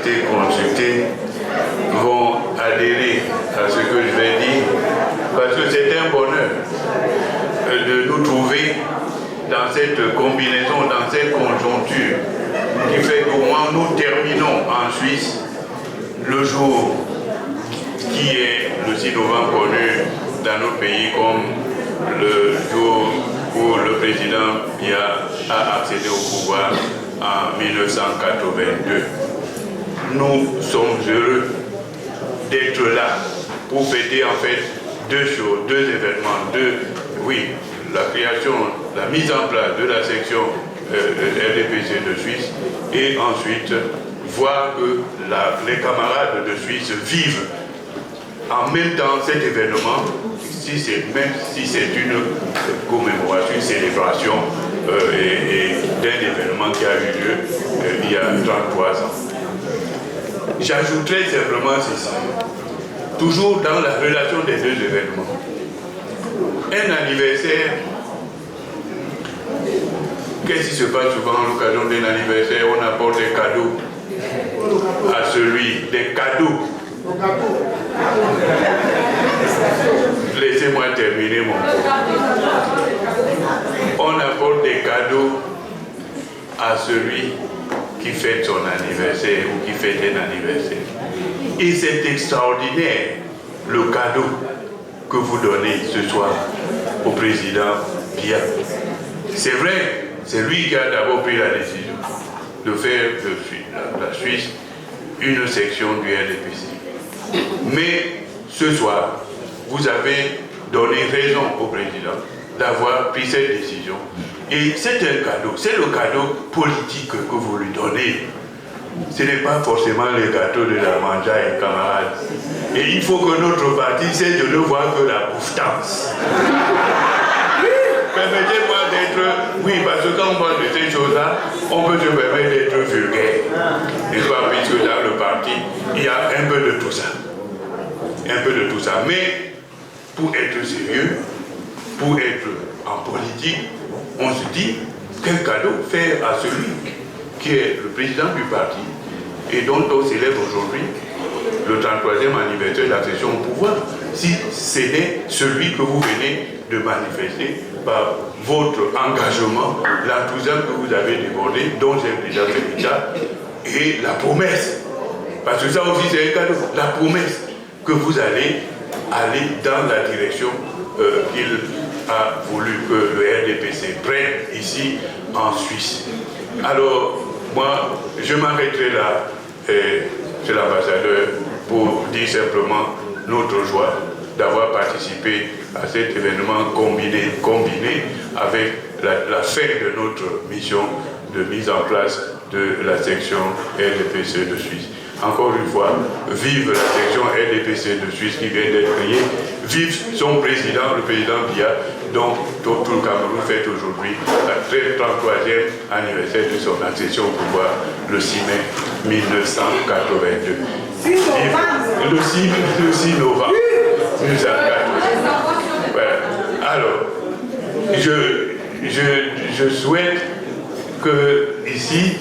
été consultés vont adhérer à ce que je vais dire, parce que c'est un bonheur de nous trouver dans cette combinaison, dans cette conjoncture qui fait qu'au moins nous terminons en Suisse le jour qui est le 6 novembre connu dans notre pays comme le jour où le président Biya a accédé au pouvoir en 1982. Nous sommes heureux d'être là pour fêter en fait deux choses, deux événements, la création, la mise en place de la section RDPC de Suisse et ensuite voir que les camarades de Suisse vivent en même temps cet événement, même si c'est une commémoration, une célébration d'un événement qui a eu lieu il y a 33 ans. J'ajouterai simplement ceci, toujours dans la relation des deux événements. Un anniversaire, qu'est-ce qui se passe souvent à l'occasion d'un anniversaire? On apporte des cadeaux à celui, des cadeaux. Laissez-moi terminer mon propos. On apporte des cadeaux à celui qui fête son anniversaire ou qui fête un anniversaire. Et c'est extraordinaire le cadeau que vous donnez ce soir au président Biya. C'est vrai, c'est lui qui a d'abord pris la décision de faire de la Suisse une section du RDPC. Mais ce soir, vous avez donné raison au président d'avoir pris cette décision. Et c'est un cadeau, c'est le cadeau politique que vous lui donnez. Ce n'est pas forcément le gâteau de la manjaille, camarades. Et il faut que notre parti cesse de ne voir que la bouffetance. Permettez-moi d'être... Oui, parce que quand on parle de ces choses-là, on peut se permettre d'être vulgaire. N'est-ce pas? Puisque dans le parti, il y a un peu de tout ça. Un peu de tout ça. Mais pour être sérieux, pour être en politique, on se dit quel cadeau faire à celui qui est le président du parti et dont on célèbre aujourd'hui le 33e anniversaire de l'accession au pouvoir, si ce n'est celui que vous venez de manifester par votre engagement, l'enthousiasme que vous avez débordé, dont j'ai déjà fait l'état, et la promesse, parce que ça aussi c'est un cadeau, la promesse que vous allez aller dans la direction qu'il a voulu que le RDPC prenne ici en Suisse. Alors, moi, je m'arrêterai là, c'est l'ambassadeur, pour dire simplement notre joie d'avoir participé à cet événement combiné avec la fin de notre mission de mise en place de la section RDPC de Suisse. Encore une fois, vive la section RDPC de Suisse qui vient d'être créée, vive son président, le président Biya, dont tout le Cameroun fête aujourd'hui le 33e anniversaire de son accession au pouvoir le 6 mai 1982. Le 6 novembre 1982. Voilà. Alors, je souhaite que ici,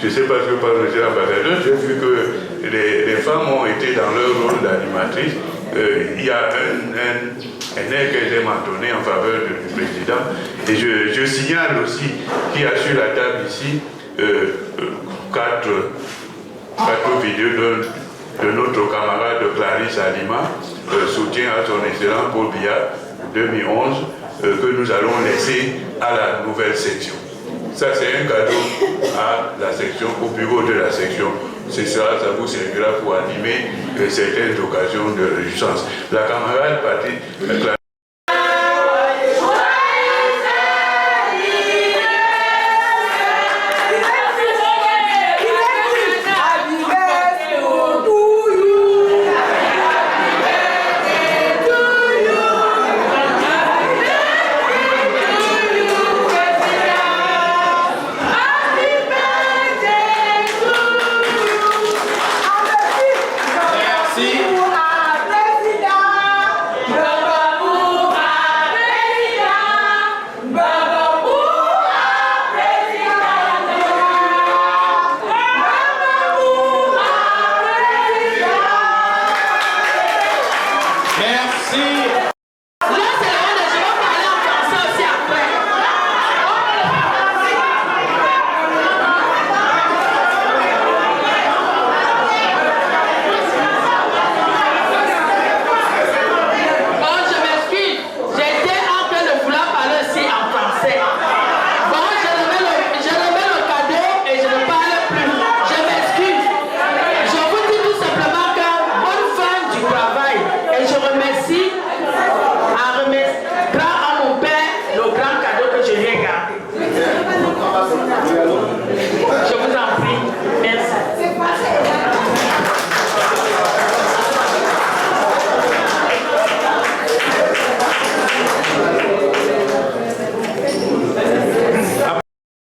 je ne sais pas ce que parle M. l'ambassadeur, j'ai vu que les femmes ont été dans leur rôle d'animatrice. Il y a un air que j'aime entonner en faveur du président. Et je signale aussi qu'il y a sur la table ici 4 vidéos de notre camarade Clarisse Alima, soutien à son excellent Paul Biya 2011, que nous allons laisser à la nouvelle section. Ça, c'est un cadeau à la section, au bureau de la section. C'est ça, ça vous servira pour animer certaines occasions de réjouissance. La camarade Patrick... Merci.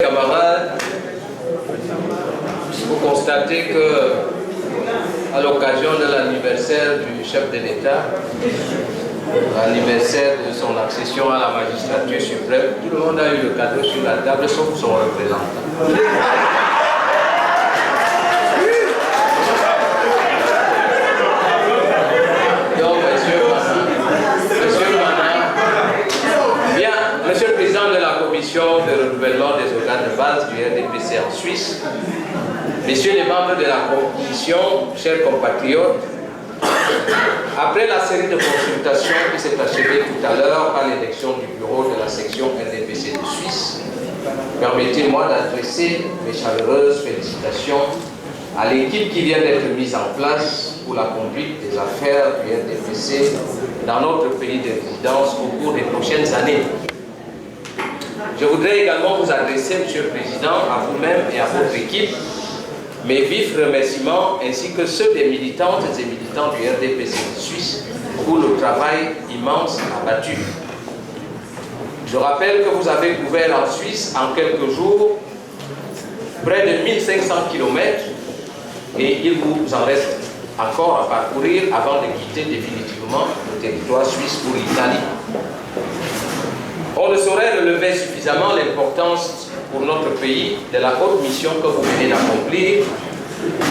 Camarades, vous constatez que à l'occasion de l'anniversaire du chef de l'État, l'anniversaire de son accession à la magistrature suprême, tout le monde a eu le cadeau sur la table sauf son représentant. Donc, Monsieur le Président de la Commission de renouvellement des organes de base du RDPC en Suisse, Messieurs les membres de la Commission, chers compatriotes, après la série de consultations qui s'est achevée tout à l'heure par l'élection du bureau de la section RDPC de Suisse, permettez-moi d'adresser mes chaleureuses félicitations à l'équipe qui vient d'être mise en place pour la conduite des affaires du RDPC dans notre pays de résidence au cours des prochaines années. Je voudrais également vous adresser, Monsieur le Président, à vous-même et à votre équipe, mes vifs remerciements ainsi que ceux des militantes et militants du RDPC de Suisse pour le travail immense abattu. Je rappelle que vous avez couvert en Suisse en quelques jours près de 1500 km et il vous en reste encore à parcourir avant de quitter définitivement le territoire suisse pour l'Italie. On ne saurait relever suffisamment l'importance pour notre pays de la haute mission que vous venez d'accomplir,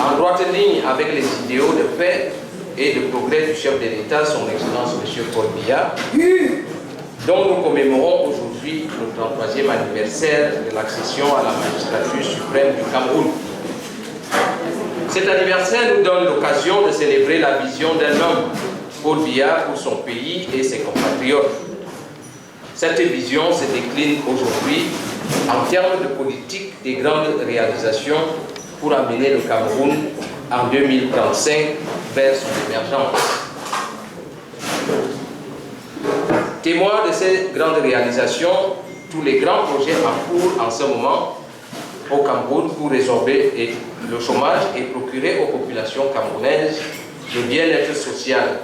en droite ligne avec les idéaux de paix et de progrès du chef de l'État, son Excellence M. Paul Biya, dont nous commémorons aujourd'hui le 33e anniversaire de l'accession à la magistrature suprême du Cameroun. Cet anniversaire nous donne l'occasion de célébrer la vision d'un homme, Paul Biya, pour son pays et ses compatriotes. Cette vision se décline aujourd'hui en termes de politique des grandes réalisations pour amener le Cameroun en 2035 vers son émergence. Témoin de ces grandes réalisations, tous les grands projets en cours en ce moment au Cameroun pour résorber le chômage et procurer aux populations camerounaises le bien-être social.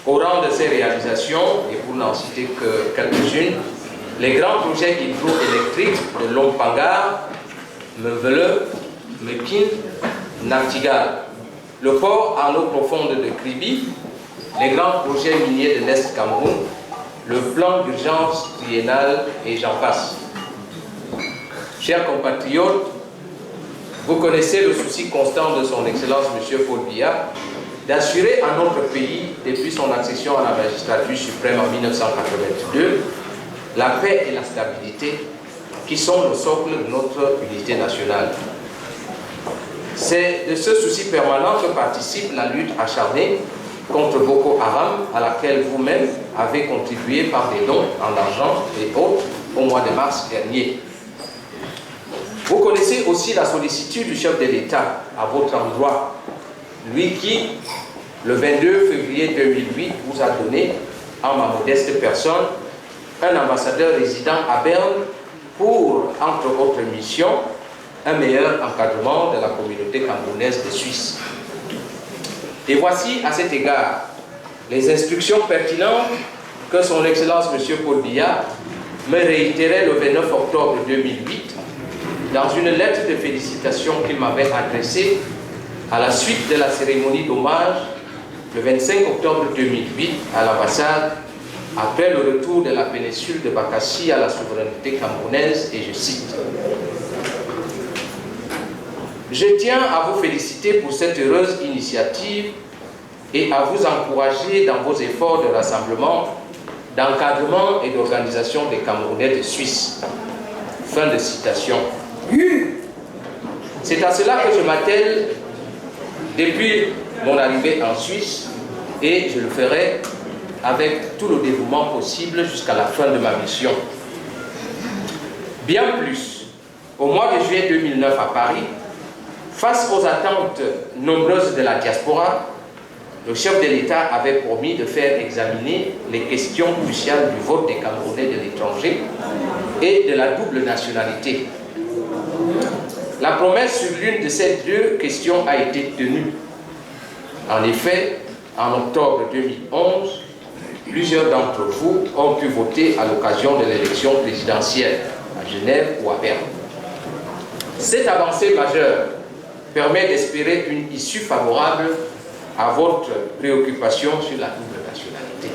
Au rang de ces réalisations, et pour n'en citer que quelques-unes, les grands projets hydroélectriques de Lompangar, Mevele, Mekin, Nachtigal, le port en eau profonde de Kribi, les grands projets miniers de l'Est Cameroun, le plan d'urgence triennal et j'en passe. Chers compatriotes, vous connaissez le souci constant de son Excellence M. Paul Biya d'assurer à notre pays, depuis son accession à la magistrature suprême en 1982, la paix et la stabilité qui sont le socle de notre unité nationale. C'est de ce souci permanent que participe la lutte acharnée contre Boko Haram, à laquelle vous-même avez contribué par des dons en argent et autres au mois de mars dernier. Vous connaissez aussi la sollicitude du chef de l'État à votre endroit, lui qui, le 22 février 2008, vous a donné, en ma modeste personne, un ambassadeur résident à Berne pour, entre autres missions, un meilleur encadrement de la communauté camerounaise de Suisse. Et voici, à cet égard, les instructions pertinentes que son Excellence M. Paul Biya me réitérait le 29 octobre 2008 dans une lettre de félicitations qu'il m'avait adressée à la suite de la cérémonie d'hommage le 25 octobre 2008 à l'ambassade après le retour de la péninsule de Bakassi à la souveraineté camerounaise, et je cite: « Je tiens à vous féliciter pour cette heureuse initiative et à vous encourager dans vos efforts de rassemblement, d'encadrement et d'organisation des Camerounais de Suisse. » Fin de citation. C'est à cela que je m'attelle depuis mon arrivée en Suisse, et je le ferai avec tout le dévouement possible jusqu'à la fin de ma mission. Bien plus, au mois de juillet 2009 à Paris, face aux attentes nombreuses de la diaspora, le chef de l'État avait promis de faire examiner les questions cruciales du vote des Camerounais de l'étranger et de la double nationalité. La promesse sur l'une de ces deux questions a été tenue. En effet, en octobre 2011, plusieurs d'entre vous ont pu voter à l'occasion de l'élection présidentielle. à Genève ou à Berne. Cette avancée majeure permet d'espérer une issue favorable à votre préoccupation sur la double nationalité.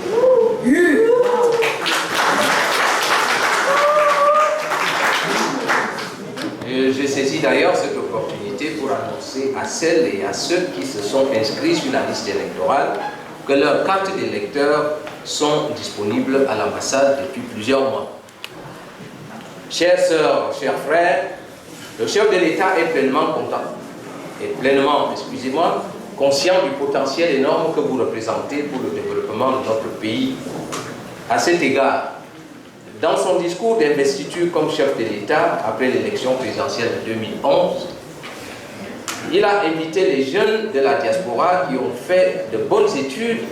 Je saisis d'ailleurs cette opportunité pour annoncer à celles et à ceux qui se sont inscrits sur la liste électorale que leurs cartes d'électeurs sont disponibles à l'ambassade depuis plusieurs mois. Chères sœurs, chers frères, le chef de l'État est pleinement conscient du potentiel énorme que vous représentez pour le développement de notre pays. À cet égard, dans son discours d'investiture comme chef de l'État après l'élection présidentielle de 2011, il a invité les jeunes de la diaspora qui ont fait de bonnes études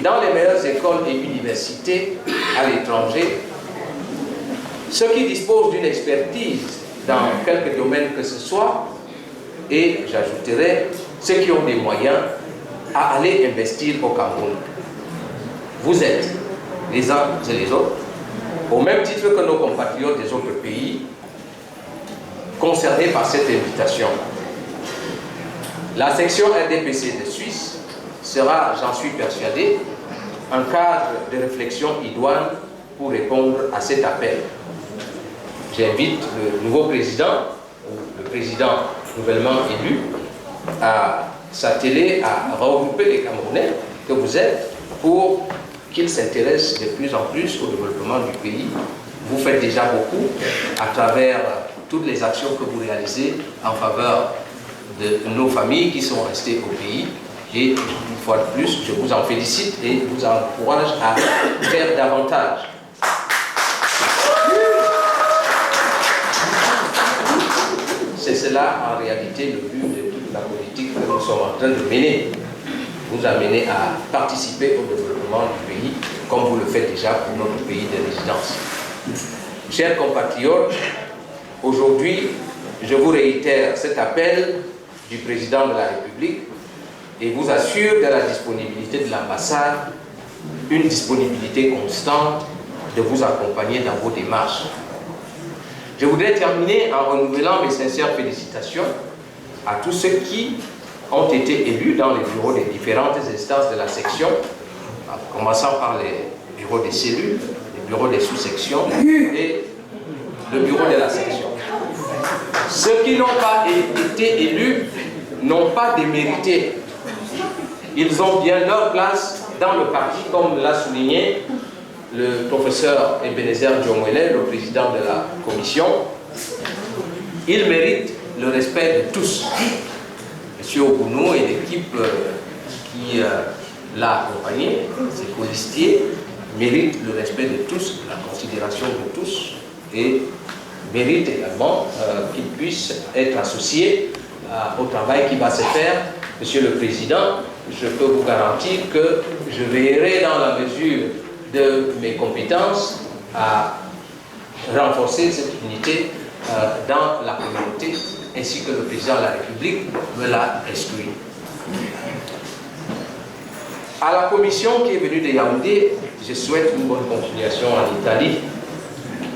dans les meilleures écoles et universités à l'étranger, ceux qui disposent d'une expertise dans quelque domaine que ce soit, et j'ajouterai ceux qui ont des moyens à aller investir au Cameroun. Vous êtes, les uns et les autres, au même titre que nos compatriotes des autres pays, concernés par cette invitation. La section RDPC de Suisse sera, j'en suis persuadé, un cadre de réflexion idoine pour répondre à cet appel. J'invite le nouveau président, ou le président nouvellement élu, à s'atteler à regrouper les Camerounais que vous êtes pour qu'ils s'intéressent de plus en plus au développement du pays. Vous faites déjà beaucoup à travers toutes les actions que vous réalisez en faveur de nos familles qui sont restées au pays. Et une fois de plus, je vous en félicite et vous encourage à faire davantage. C'est cela en réalité le but de toute la politique que nous sommes en train de mener. Vous amener à participer au développement du pays, comme vous le faites déjà pour notre pays de résidence. Chers compatriotes, aujourd'hui, je vous réitère cet appel du président de la République et vous assure de la disponibilité de l'ambassade, une disponibilité constante de vous accompagner dans vos démarches. Je voudrais terminer en renouvelant mes sincères félicitations à tous ceux qui ont été élus dans les bureaux des différentes instances de la section, en commençant par les bureaux des cellules, les bureaux des sous-sections et le bureau de la section. Ceux qui n'ont pas été élus n'ont pas démérité. Ils ont bien leur place dans le parti, comme l'a souligné le professeur Ebenezer Djomwele, le président de la commission. Ils méritent le respect de tous. M. Ogounou et l'équipe qui l'a accompagné, ses colistiers, méritent le respect de tous, la considération de tous, et méritent également qu'ils puissent être associés au travail qui va se faire. Monsieur le Président, je peux vous garantir que je veillerai dans la mesure de mes compétences à renforcer cette unité dans la communauté, ainsi que le président de la République me l'a instruit. À la commission qui est venue de Yaoundé, je souhaite une bonne continuation en Italie.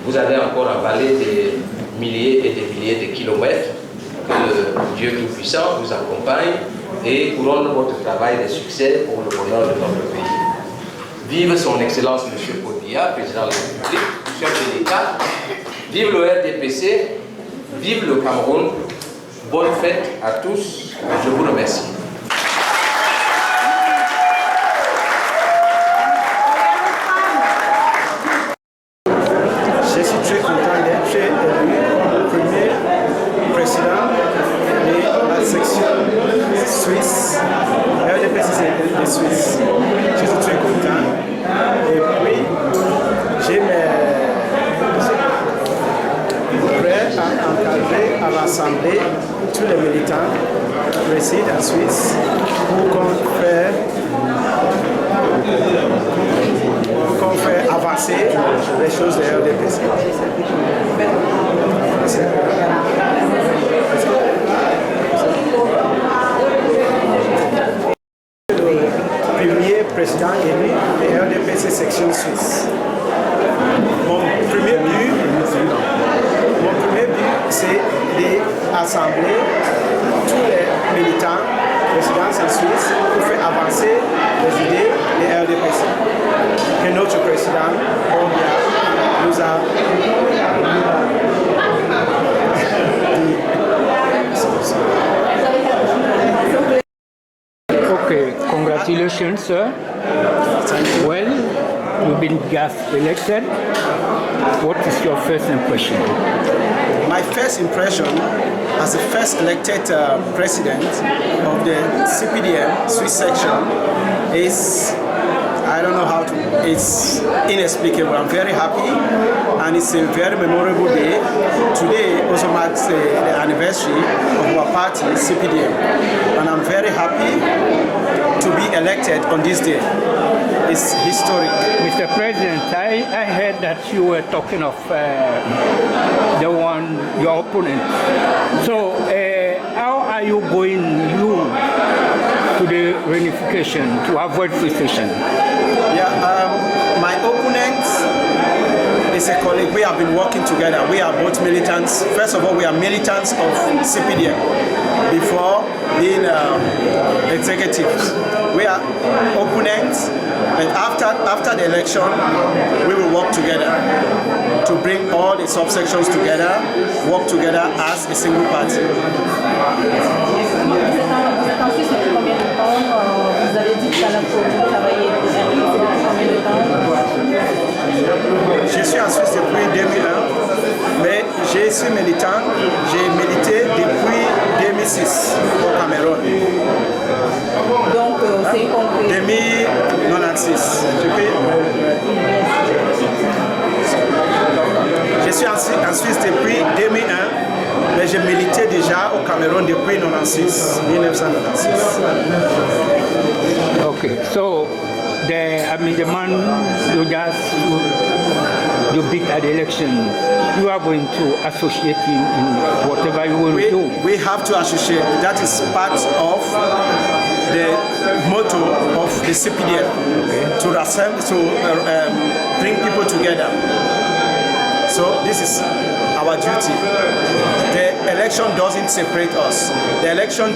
Vous avez encore avalé des milliers et des milliers de kilomètres. Que le Dieu Tout-Puissant vous accompagne et couronne votre travail de succès pour le bonheur de notre pays. Vive son Excellence M. Paul Biya, président de la République, chef de l'État. Vive le RDPC, vive le Cameroun. Bonne fête à tous. Je vous remercie. Je suis très content d'être élu premier président de la section suisse, RDPC de Suisse. Je suis très content. Et puis, j'ai prêt à encadrer, à rassembler tous les militants qui résident en Suisse pour qu'on fait avancer les choses de RDPC. Le premier président élu de RDPC section suisse. Mon premier but, c'est d'assembler tous les militants, résidents en Suisse, pour faire avancer les idées des RDPC. Et notre président, nous a Okay, congratulations, sir. Well, you've been just elected. What is your first impression? My first impression as the first elected president of the CPDM Swiss section is, I don't know how to, it's inexplicable. I'm very happy and it's a very memorable day. Today also marks the anniversary of our party, CPDM, and I'm very happy to be elected on this day. It's historic. Mr. President, I heard that you were talking of your opponent. So, how are you going to the reunification to avoid frustration? Yeah, my opponent is a colleague. We have been working together. We are both militants. First of all, we are militants of CPDM before being executives. We are opponents, and after the election, we will work together to bring all the subsections together, work together as a single party. Vous avez dit tout à l'heure que vous travaillez pour RDPC depuis combien de temps? Je suis en Suisse depuis 2001, mais je suis militant, j'ai milité depuis 2006 au Cameroun. Donc c'est compris. 2096. Je suis en Suisse depuis 2001, mais j'ai milité déjà au Cameroun depuis 1996. Okay, so the man you beat at the election, you are going to associate him in whatever you will do. We have to associate. That is part of the motto of the CPDM, to bring people together. So this is our duty. The election doesn't separate us. The election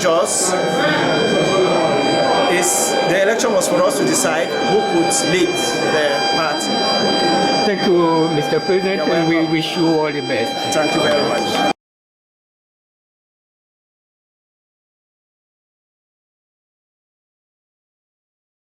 was for us to decide who could lead the party. Thank you, Mr. President, and we wish you all the best. Thank you very much.